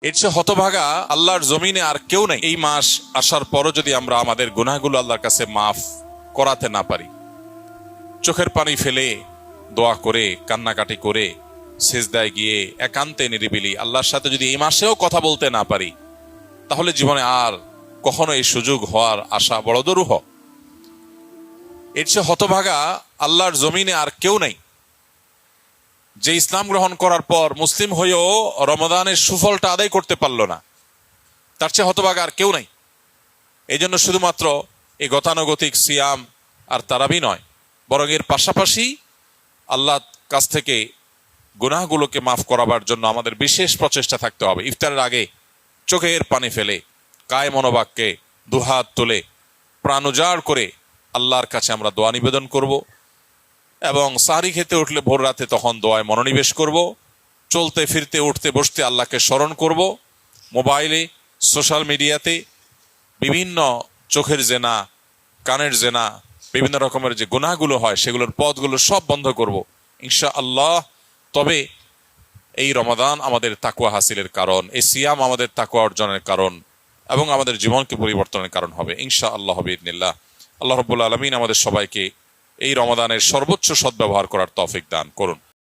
এর চেয়ে হতভাগা আল্লাহর জমিনে আর কেউ নেই। এই মাস আসার পরও যদি আমরা আমাদের গুনাহগুলো আল্লাহর কাছে মাফ করাতে না পারি, চোখের পানি ফেলে দোয়া করে কান্নাকাটি করে সিজদায় গিয়ে একান্তে নিরিবিলি আল্লাহর সাথে যদি এই মাসেও কথা বলতে না পারি, তাহলে জীবনে আর কখনো এই সুযোগ হওয়ার আশা বড় দুরূহ। এর চেয়ে হতভাগা আল্লাহর জমিনে আর কেউ নেই যে ইসলাম গ্রহণ করার পর মুসলিম হয়েও রমাদানের সুফলটা আদায় করতে পারলো না। তার চেয়ে হতভাগা আর কেউ নাই। এই জন্য শুধুমাত্র এই গতানুগতিক সিয়াম আর তারাবি নয়, বরং এর পাশাপাশি আল্লাহর কাছ থেকে গুনাহগুলোকে মাফ করাবার জন্য আমাদের বিশেষ প্রচেষ্টা থাকতে হবে। ইফতারের আগে চোখের পানি ফেলে কায় মনোবাক্যে দুহাত তুলে প্রাণ উজাড় করে আল্লাহর কাছে আমরা দোয়া নিবেদন করব, এবং সাহরি খেতে উঠলে ভোর রাতে তখন দোয়ায় মনোনিবেশ করব, চলতে ফিরতে উঠতে বসতে আল্লাহকে স্মরণ করব, মোবাইলে সোশ্যাল মিডিয়াতে বিভিন্ন চোখের জেনা কানের জেনা বিভিন্ন রকমের যে গুনাহগুলো হয় সেগুলোর পথগুলো সব বন্ধ করব ইনশাআল্লাহ। তবে এই রমাদান আমাদের তাকওয়া হাসিলের কারণ, এই সিয়াম আমাদের তাকওয়া অর্জনের কারণ এবং আমাদের জীবনকে পরিবর্তনের কারণ হবে ইনশাআল্লাহ বিইذনিল্লাহ। আল্লাহ রাব্বুল আলামিন আমাদের সবাইকে এই রমাদানের সর্বোচ্চ সদ্ব্যবহার করার তৌফিক দান করুন।